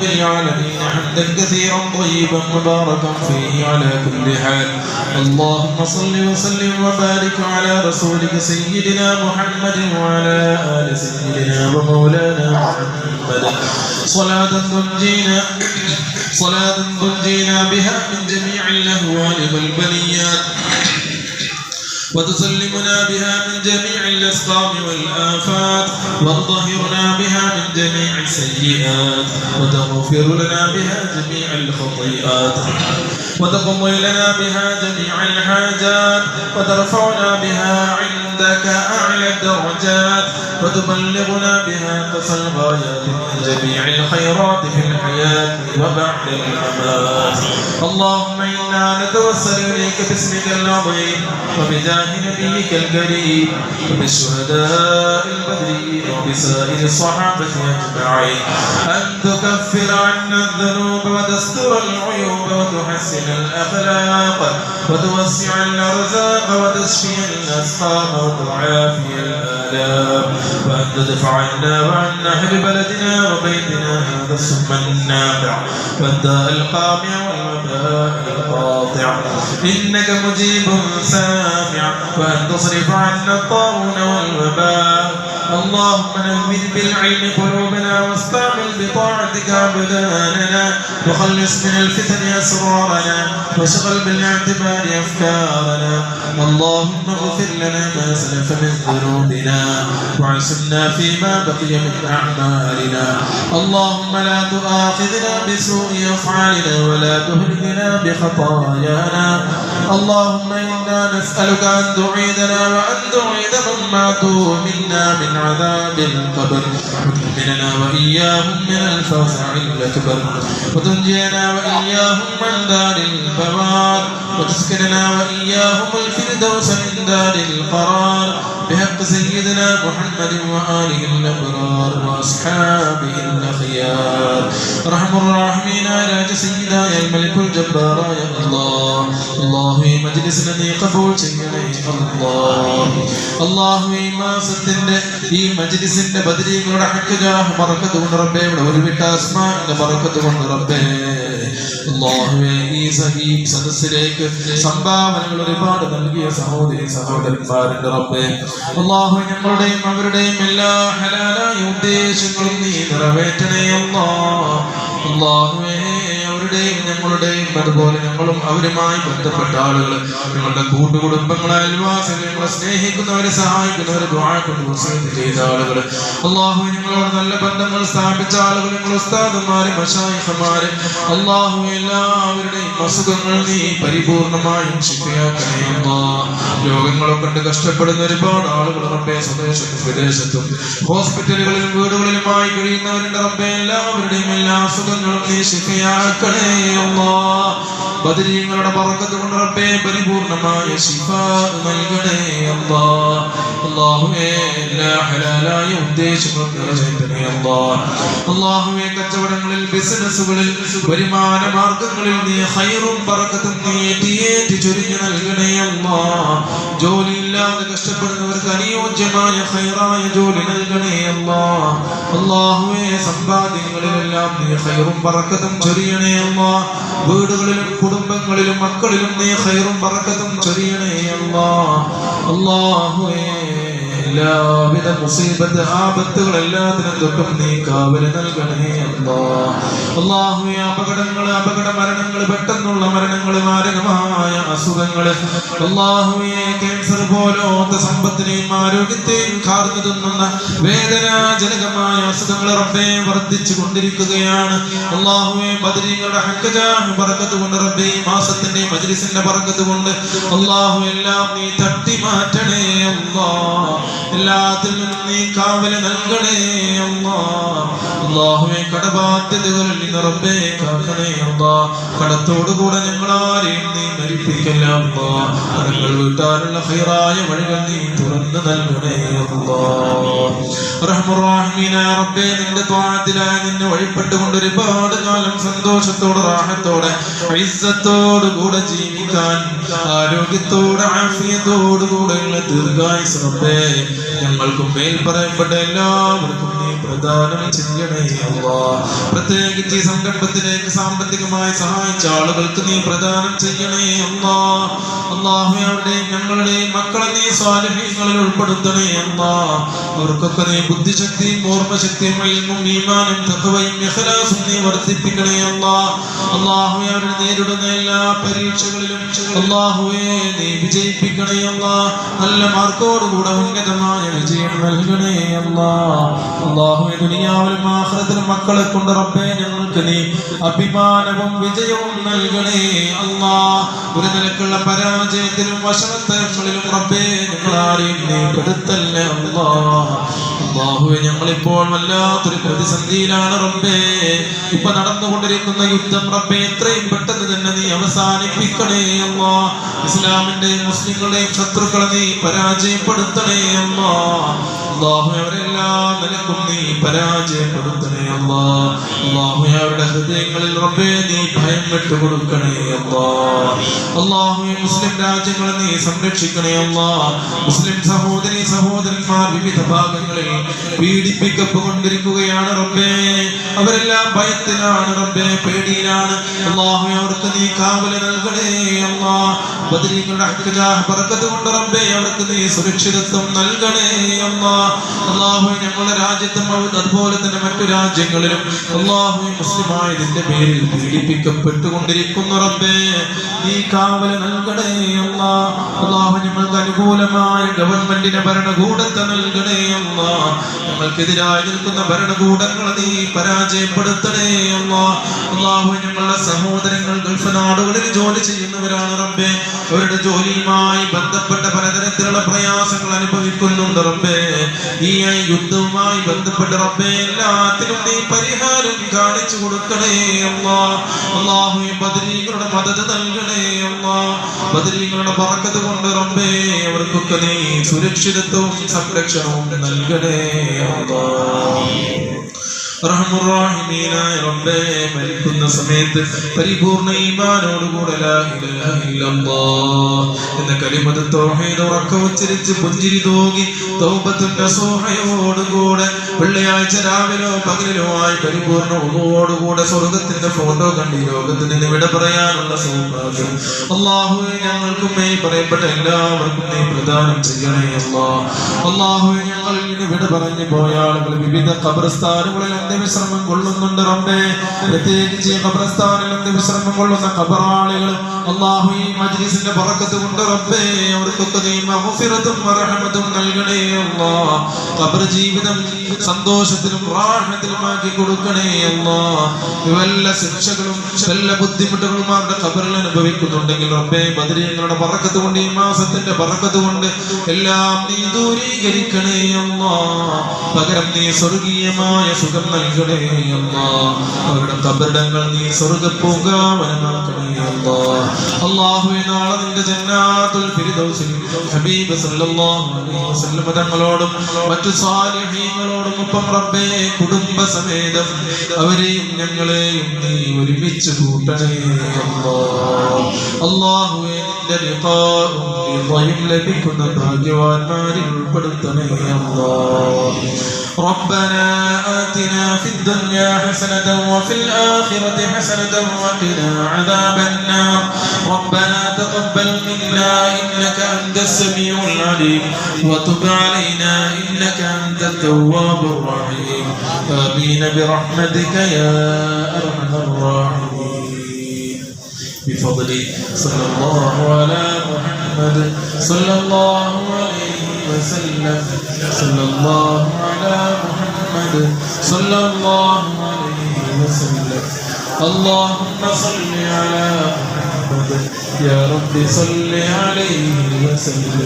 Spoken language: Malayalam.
بالعالمين حمدا كثيرا طيبا مباركا فيه على كل حال. اللهم صل وسلم وبارك على رسولك سيدنا محمد وعلى آل سيدنا ومولانا محمد صلاة تنجينا بها من جميع الأهوال والبليات وتسلمنا بها من جميع الأسقام والآفات وتطهرنا بها من جميع السيئات وتغفر لنا بها جميع الخطيئات وتقضي لنا بها جميع الحاجات وترفعنا بها عندك أعلى الدرجات وتبلغنا بها أقصى الغايات من جميع الخيرات في الحياة وبعد الممات. اللهم إنا نتوسل إليك باسمك العظيم وبجاه نبيك الكريم وبالشهداء البدريين وبسائر الصحابة أجمعين أن تكفر عنا الذنوب وتستر العيوب وتحسن الأخلاق وتوسع الأرزاق وتشفي الأسقام وتعافي الآلام وأن تدفع عنا وعن أهل بلدنا وبيتنا هذا السم النافع والداء القامع والوباء القاطع إنك مجيب سامع وأن تصرف عنا الطاعون والوباء. اللهم نور بالعلم قلوبنا واستعمل بطاعتك أبداننا وخلص من الفتن أسرارنا وشغل بالاعتبار أفكارنا. اللهم اغفر لنا ما سلف من ذنوبنا وعصمنا فيما بقي من أعمالنا. اللهم لا تؤاخذنا بسوء أفعالنا ولا تهلكنا بخطايانا. اللهم إنا نسألك أن تعيدنا وأن تعيد من ماتوا منا من عذاب القبر وتؤمننا وإياهم من الفزع الأكبر وتنجينا وإياهم من دار البوار وتسكننا وإياهم الفردوس من دار القرار بحق سيدنا محمد وآله الأبرار وأصحابه الأخيار. رحم الراحمين على سيدنا يا الملك الجبار يا الله. الله مجلسنا നീ കബൂൽ ചെയ്യണേ അല്ലാഹു. ഈ മാസത്തിന്റെ ഈ മജ്ലിസിന്റെ ബദരീങ്ങളുടെ ഹഖ്ഖാഹ് ബറകത്ത് കൊണ്ട് റബ്ബേ ഇവിടെ ഒരുവിട്ട അസ്മാഇന്റെ ബറകത്ത് കൊണ്ട് റബ്ബേ അല്ലാഹുവേ ഈ സദസ്സിലേക്ക് സംഭാവനകൾ ഒരുപാട് നൽകിയ സഹോദരി സഹോദരന്മാരുണ്ട് റബ്ബേ. അല്ലാഹു ഞങ്ങളുടെയും അവരുടെയും എല്ലാ ഹലാലായ ഉദ്ദേശങ്ങളും നീ നിറവേറ്റണേ അല്ലാഹുവേ. അവരുടെയും ഞങ്ങളുടെയും അതുപോലെ ഞങ്ങളും അവരുമായി ബന്ധപ്പെട്ട ആളുകൾ ഞങ്ങളുടെ കൂട്ടുകുടുംബങ്ങളെ അയൽവാസികളെ ഞങ്ങളെ സ്നേഹിക്കുന്നവരെ സഹായിക്കുന്നവരെ ദുആ കൊണ്ട് വസിയത്ത് ചെയ്ത ആളുകൾ അല്ലാഹു ഞങ്ങളോട് നല്ല ബന്ധങ്ങൾ സ്ഥാപിച്ച ആളുകൾ ഞങ്ങളുടെ ഉസ്താദുമാരെ മശായിഖമാരെ അല്ലാഹു എല്ലാവരുടെയും അസുഖങ്ങൾ നീ പരിപൂർണമായും ശിഫയാക്കണേ അല്ലാഹ്. രോഗങ്ങളൊക്കെ കൊണ്ട് കഷ്ടപ്പെടുന്ന ഒരുപാട് ആളുകൾ റബ്ബേ സ്വദേശത്തും വിദേശത്തും ഹോസ്പിറ്റലുകളിലും വീടുകളിലുമായി കഴിയുന്നവരുടെ റബ്ബേ എല്ലാവരുടെയും എല്ലാ അസുഖങ്ങളും നീ ശിഫയാക്കണേ അല്ലാഹ്. ബദരീങ്ങളുടെ ബറകത്ത് കൊണ്ട് റബ്ബേ പരിപൂർണമായ ശിഫാ നൽകണേ അല്ലാഹ്. അല്ലാഹുവേ എല്ലാ ഹലാലായ ഉദ്ദേശങ്ങളും നിറവേറ്റണേ അല്ലാഹ്. അല്ലാഹുവേ കച്ചവടങ്ങളിൽ ബിസിനസ്സുകളിൽ വരുമാന മാർഗങ്ങളിൽ നീ ഖൈറും ബറകത്തും നീ ഏറ്റി ചൊരിഞ്ഞു നൽകണേ അല്ലാഹ്. ജോലിയില്ലാതെ കഷ്ടപ്പെടുന്നവർക്ക് അനുയോജ്യമായ ഖൈറായ ജോലി നൽകണേ അല്ലാഹ്. അല്ലാഹുവേ സമ്പാദ്യങ്ങളിലെല്ലാം നീ ഖൈറും ബറകത്തും ചൊരിയണേ അല്ലാഹ്. വീടുകളിലും കുടുംബങ്ങളിലും മക്കളിലും നീ ഖൈറും ബറകത്തും ചൊരിയണേ അല്ലാഹ്. അല്ലാഹുവേ എല്ലാവിധ മുസീബത്ത് ആപത്തുകൾ എല്ലാത്തിനും തൊട്ടും നീ കാവൽ നൽകണേ അല്ലാഹ്. അല്ലാഹുവേ അപകട മരണങ്ങൾ പെട്ടെന്നുള്ള മരണങ്ങൾ മാരകമായ അസുഖങ്ങൾ അല്ലാഹുവേ ക്യാൻസർ പോലത്തെ സമ്പത്തിനെയും ആരോഗ്യത്തെയും കാർന്നു തിന്നുന്ന വേദനാജനകമായ അസുഖങ്ങൾ റബ്ബേ വർദ്ധിച്ചു കൊണ്ടിരിക്കുകയാണ് അല്ലാഹുവേ. ബദരീങ്ങളുടെ ഹഖ്ഖാഹ് ബറകത്ത് കൊണ്ട് റബ്ബേ ഈ മാസത്തിന്റെ മജ്ലിസിന്റെ ബറകത്ത് കൊണ്ട് അല്ലാഹു എല്ലാം നീ തട്ടി മാറ്റണേ അല്ലാഹ്. എല്ലാത്തിൽ നിന്നും നീ കാവൽ നൽകണേ അല്ലാഹ്. അല്ലാഹുവേ കടബാധ്യതകളിൽ നിന്ന് റബ്ബേ കാക്കണേ അല്ലാഹ്. കടത്തോടുകൂടെ ഞങ്ങളാരെയും നീ മരിപ്പിക്കല്ല അല്ലാഹ്. കടങ്ങൾ വീട്ടാനുള്ള ഖൈറായ വഴികൾ നീ തുറന്നു നൽകണേ അല്ലാഹ്. റഹ്മുർ-റഹീമീനായ റബ്ബേ നിന്റെ ത്വാഅത്തിലായി നിന്നെ വഴിപ്പെട്ടുകൊണ്ട് ഒരുപാട് കാലം സന്തോഷത്തോടെ റാഹത്തോടെ ഇസ്സത്തോടെ കൂടെ ജീവിക്കാൻ ആരോഗ്യത്തോടെ ആഫിയത്തോടെ കൂടെ ദീർഘായുസ്സ് റബ്ബേ ഞങ്ങൾക്കും മേൽ പറയപ്പെട്ട എല്ലാവർക്കും നീ പ്രദാനം ചെയ്യണേ അല്ലാഹ്. പ്രത്യേകിച്ച് ഈ സംരംഭത്തിലേക്ക് സാമ്പത്തികമായി സഹായിച്ച ആളുകൾക്ക് നീ പ്രദാനം ചെയ്യണേ അല്ലാഹ്. അല്ലാഹുവേ അവരുടെയും ഞങ്ങളുടെയും മക്കളെ നീ സ്വാലിഹീങ്ങളിൽ ഉൾപ്പെടുത്തണേ അല്ലാഹ്. അവർക്കൊക്കെ നീ ബുദ്ധിശക്തിയും ഓർമ്മശക്തിയും ഇൽമും ഈമാനും തഖ്വയും ഇഖ്ലാസും നീ വർദ്ധിപ്പിക്കണേ അല്ലാഹ്. അല്ലാഹുവേ അവർ നേരിടുന്ന എല്ലാ പരീക്ഷകളിലും അല്ലാഹുവേ നീ വിജയിപ്പിക്കണേ അല്ലാഹ്. നല്ല മാർക്കോടുകൂടെ ഉന്നതമായ വിജയം നൽകണേ അല്ലാഹ്. അല്ലാഹുവേ ദുനിയാവിലും ആഖിറത്തിലും മക്കളെ കൊണ്ട് റബ്ബേ ഞങ്ങൾക്ക് നീ അഭിമാനവും വിജയവും നൽകണേ അല്ലാഹ്. ഒരു നിലക്കുള്ള പരാജയത്തിലും വശവത്തരങ്ങളിലും റബ്ബേ ഞങ്ങളാരെയും നീ പെടുത്തല്ലേ അല്ലാഹ്. അല്ലാഹുവേ ഞങ്ങളിപ്പോൾ വല്ലാത്തൊരു പ്രതിസന്ധിയിലാണ് റബ്ബേ. ഇപ്പൊ നടന്നുകൊണ്ടിരിക്കുന്ന യുദ്ധം റബ്ബേ എത്രയും പെട്ടെന്ന് തന്നെ നീ അവസാനിപ്പിക്കണേ അല്ലാഹ്. ഇസ്ലാമിന്റെയും മുസ്ലിങ്ങളുടെയും ശത്രുക്കളെ നീ പരാജയപ്പെടുത്തണേ അല്ലാഹ്. അല്ലാഹുവേ അവരെല്ലാം നിനക്കും നീ പരാജയപ്പെടുത്തണേ അല്ലാഹ്. അല്ലാഹുവേ അവരുടെ ഹൃദയങ്ങളിൽ റബ്ബേ നീ ഭയം വിട്ടുകൊടുക്കണേ അല്ലാഹ്. അല്ലാഹുവേ മുസ്ലിം രാജ്യങ്ങളെ നീ സംരക്ഷിക്കണേ അല്ലാഹ്. മുസ്ലിം സഹോദരി സഹോദരന്മാർ വിവിധ ഭാഗങ്ങളിൽ പീഡിപ്പിക്കപ്പെട്ടുകൊണ്ടിരിക്കുകയാണ് റബ്ബേ. അവരെല്ലാം ഭയത്തിലാണ് റബ്ബേ, പേടിയിലാണ്. അല്ലാഹുവേ അവർക്ക് നീ കാവൽ നൽകണേ അല്ലാഹ്. ബദരീങ്ങളുടെ ഹഖ്ജാഹ് ബറക്കത്ത് കൊണ്ട് റബ്ബേ അവർക്ക് നീ സുരക്ഷിതത്വം നൽകണേ അല്ലാഹ്. അല്ലാഹുവേ ഞങ്ങളുടെ രാജ്യത്തും അതുപോലെ തന്നെ മറ്റു രാജ്യങ്ങളിലും അല്ലാഹുവേ മുസ്ലിമായതിന്റെ പേരിൽ പീഡിപ്പിക്കപ്പെട്ടുകൊണ്ടിരിക്കുന്ന റബ്ബേ നീ കാവൽ നൽകണേ അല്ലാഹ്. അല്ലാഹു ഞങ്ങൾക്ക് അനുകൂലമായ ഗവൺമെന്റിനെ ഭരണകൂടത്തെ നൽകണേ അല്ലാഹ്. ഞങ്ങൾക്കെതിരായി നിൽക്കുന്ന ഭരണകൂടങ്ങളെ നീ പരാജയപ്പെടുത്തണേ അല്ലാഹ്. അല്ലാഹു ഞങ്ങളുടെ സഹോദരങ്ങൾ ഗൾഫ് നാടുകളിൽ ജോലി ചെയ്യുന്നവരാണ് റബ്ബേ. അവരുടെ ജോലിയുമായി ബന്ധപ്പെട്ട പലതരത്തിലുള്ള പ്രയാസങ്ങൾ അനുഭവിക്കുന്നുണ്ട് റബ്ബേ. ഈ യുദ്ധവുമായി ബന്ധപ്പെട്ട റബ്ബേ എല്ലാത്തിനും നീ പരിഹാരം കാണിച്ചു കൊടുക്കണേ അല്ലാഹ്. അല്ലാഹുവേ ബദരീകളുടെ മദദ് നൽകണേ അല്ലാഹ്. ബദരീകളുടെ ബറക്കത്ത് കൊണ്ട് റബ്ബേ അവർക്കൊക്കെ നീ സുരക്ഷിതത്വവും സംരക്ഷണവും നൽകണേ അല്ലാഹ്. റഹ്മുർ-റഹീമീനായ റബ്ബേ മരിക്കുന്ന സമയത്ത് പരിപൂർണ്ണ ഈമാനോടുകൂടെ ലാ ഇലാഹ ഇല്ലല്ലാഹ് എന്ന കലിമത്ത് തൗഹീദ് ഉറക്കെ ഉച്ചരിച്ച് പുഞ്ചിരി തൂകി തൗബത്തുൻ നസൂഹയോടുകൂടെ വെള്ളിയാഴ്ച രാവിലോ പകലിലോ ആയി പരിപൂർണ്ണ ഉളൂവോടുകൂടെ സ്വർഗത്തിന്റെ ഫോട്ടോ കണ്ട് ഈ ലോകത്തിൽ നിന്ന് വിട പറയാനുള്ള സൗഭാഗ്യം അല്ലാഹുവേ ഞങ്ങൾക്കും ഈ പറയപ്പെട്ട എല്ലാവർക്കും നീ പ്രദാനം ചെയ്യണേ അല്ലാഹ്. അല്ലാഹുവേ ഞങ്ങളിൽ നിന്ന് വിട പറഞ്ഞു പോയ ആളുകൾ വിവിധ ഖബർസ്ഥാനുകളിൽ വിശ്രമം കൊള്ളുന്നുണ്ട് റബ്ബേ. പ്രത്യേകിച്ച് ഖബർസ്ഥാനിൽ വിശ്രമം കൊള്ളുന്ന ഖബറാളികൾ അല്ലാഹു ഈ മജ്ലിസിന്റെ ബറക്കത്ത് കൊണ്ട് റബ്ബേ അവർക്കൊക്കെ നീ മഗ്ഫിറത്തും റഹ്മത്തും നൽകണേ അല്ലാഹ്. ഖബർ ജീവിതം സന്തോഷത്തിലും റാഹത്തിലുമാക്കി കൊടുക്കണേ അല്ലാഹ്. വല്ല ശിക്ഷകളും വല്ല ബുദ്ധിമുട്ടുകളും അവരുടെ ഖബറിൽ അനുഭവിക്കുന്നുണ്ടെങ്കിൽ റബ്ബേ ബദരീങ്ങളുടെ ബറക്കത്ത് കൊണ്ട് ഈ മാസത്തിന്റെ ബറക്കത്ത് കൊണ്ട് എല്ലാം നീ ദൂരീകരിക്കണേ അല്ലാഹ്. പകരം നീ സ്വർഗീയമായ സുഖം നൽകണേ അല്ലാഹ്. അവരുടെ ഖബറിടങ്ങൾ നീ സ്വർഗ്ഗപൂങ്കാവനമാക്കണേ അല്ലാഹ്. അല്ലാഹുവേ നാളെ നിന്റെ ജന്നാത്തുൽ ഫിർദൗസിൽ ഹബീബ് സല്ലല്ലാഹു അലൈഹി വസല്ലം തങ്ങളോടും മറ്റു സാലിഹീങ്ങളോടും ഒപ്പം റബ്ബേ കുടുംബസമേതം അവരെയും ഞങ്ങളെയും നീ ഒരുമിച്ച് കൂട്ടണേ അല്ലാഹ്. അല്ലാഹുവേ നിന്റെ റിളായും ലഭിക്കുന്ന ഭാഗ്യവാന്മാരിൽ ഉൾപ്പെടുത്തണേ അല്ലാഹ്. ربنا آتنا في الدنيا حسنة وفي الآخرة حسنة وقنا عذاب النار. ربنا تقبل منا إنك أنت السميع العليم وتب علينا إنك أنت التواب الرحيم. آمين برحمتك يا أرحم الراحمين. بفضل صلى الله على محمد صلى الله عليه وسلم. صلى الله على محمد صلى الله عليه وسلم. اللهم صل على محمد يا رب صل عليه وسلم.